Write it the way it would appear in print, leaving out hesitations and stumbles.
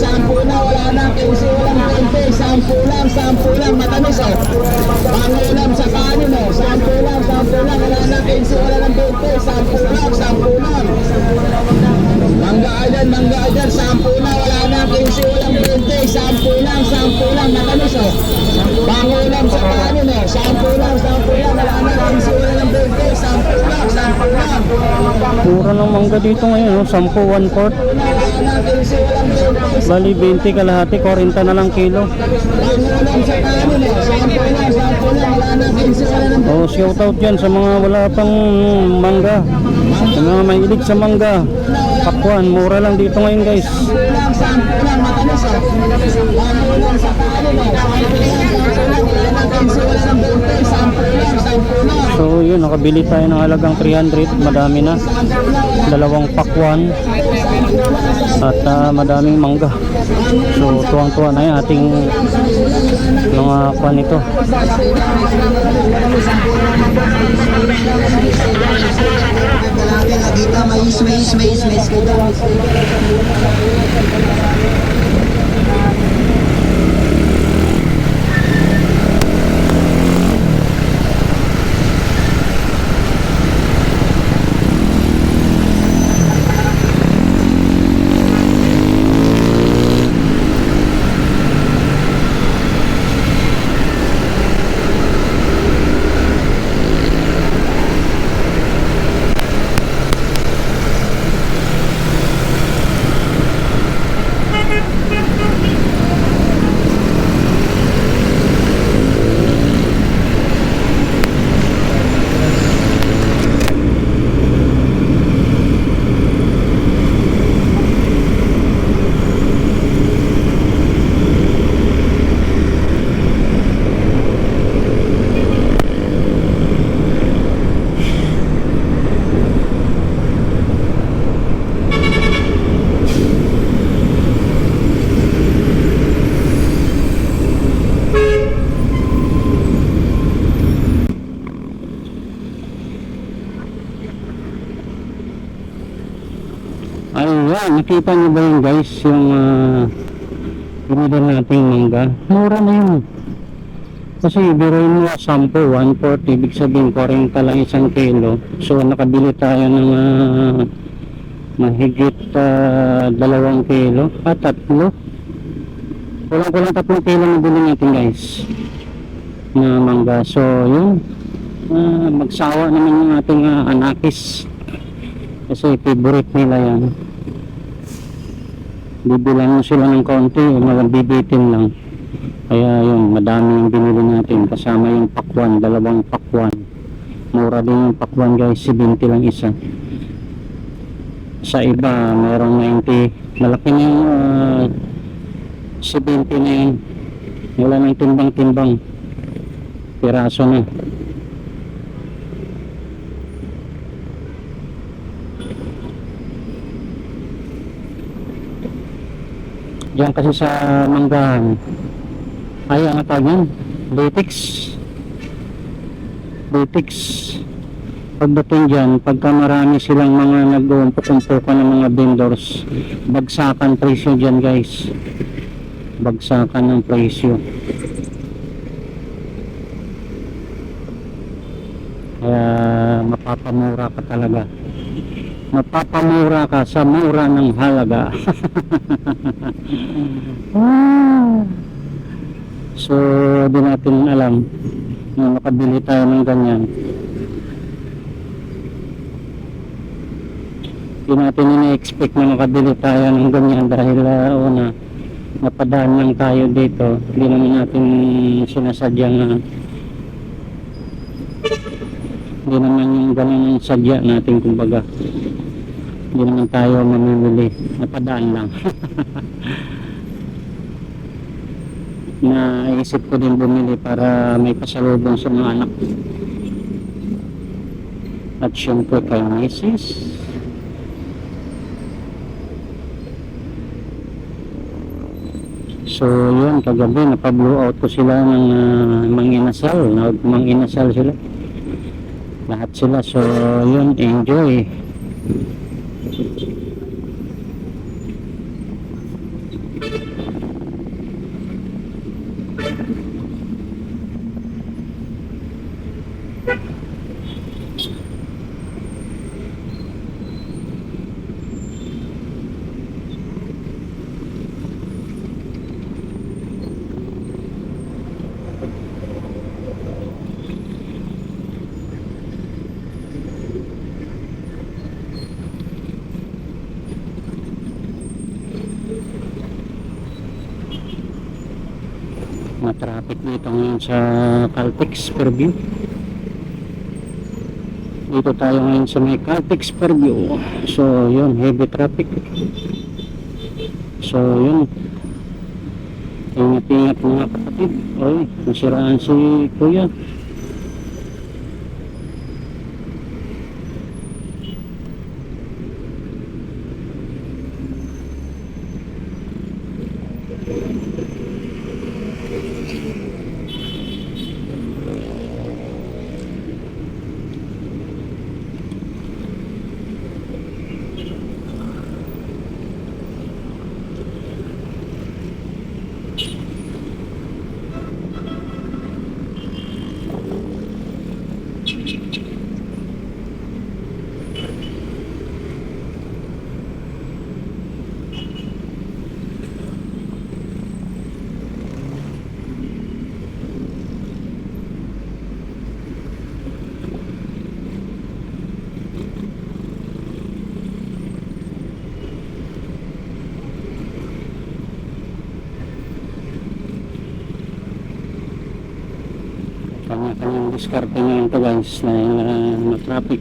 sampu na, wala na, 15, walang 20, sampu lang, matamis oh. Pangulam sa kanin oh, sampu lang, wala na, 15, wala ng 20, sampu lang. Mangga dyan, sampu na, wala na, 15, walang 20, sampu lang, matamis oh. Pangulam sa kanin oh, sampu lang, wala na, 15, wala ng 20, sampu lang. Mura ng mangga dito ngayon, no? 10, 1/4. Bali 20 kalahati, 40 na lang kilo. Oh, shout out yan sa mga wala pang mangga, sa mga mahilig sa mangga. Pakwan, mura lang dito ngayon guys. So yun, nakabili tayo ng halagang 300. Madami na, 2 pakwan at madaming mangga. So tuwang-tuwa na yung ating mga kwan ito. Mais. Ayan, nakita niyo ba yun guys, yung binili nating mangga? Mura na yun. Kasi biruin mo 10, 140, ibig sabihin 40 lang isang kilo. So nakabili tayo ng mahigit 2 kilo at 3. Kulang 3 kilo na bili natin guys na mangga. So yun, magsawa naman yung ating anakis kasi favorite nila yan. Bibilan mo sila ng konti, bibitin lang. Kaya yun, madami yung binili natin kasama yung pakwan, 2 pakwan. Mura din yung pakwan guys, 70 lang isa. Sa iba mayroong 90, malaki na yung 70 na yun. Wala nang timbang-timbang, piraso na. Diyan kasi sa manggahan ay ang tawag yan, latex. Pagdating dyan, pagka marami silang mga nag-uumpo-umpo ng mga vendors, bagsakan presyo dyan guys, bagsakan ng presyo. Kaya mapapamura ka talaga, mapapamura ka sa mura ng halaga. So di natin alam na makabili tayo ng ganyan. Di natin ina-expect na makabili tayo ng ganyan dahil una, napadaan lang tayo dito. Di naman natin sinasadyang di naman yung ganun ang sadya natin, kumbaga. Hindi naman tayo mamimili, napadaan lang. Naisip ko din bumili para may pasalubong sa mga anak at syempre kay misis. So yun, kagabi napablow out ko sila ng manginasal, manginasal sila lahat sila. So yun, enjoy. Traffic dito ngayon sa Caltex Fairview. Dito tayo ngayon sa may Caltex Fairview. So yun, heavy traffic. So yun, ingat-ingat mga kapatid. Oy, nasiraan si kuya. Kanya-kanyang diskarte ngayon to guys na traffic.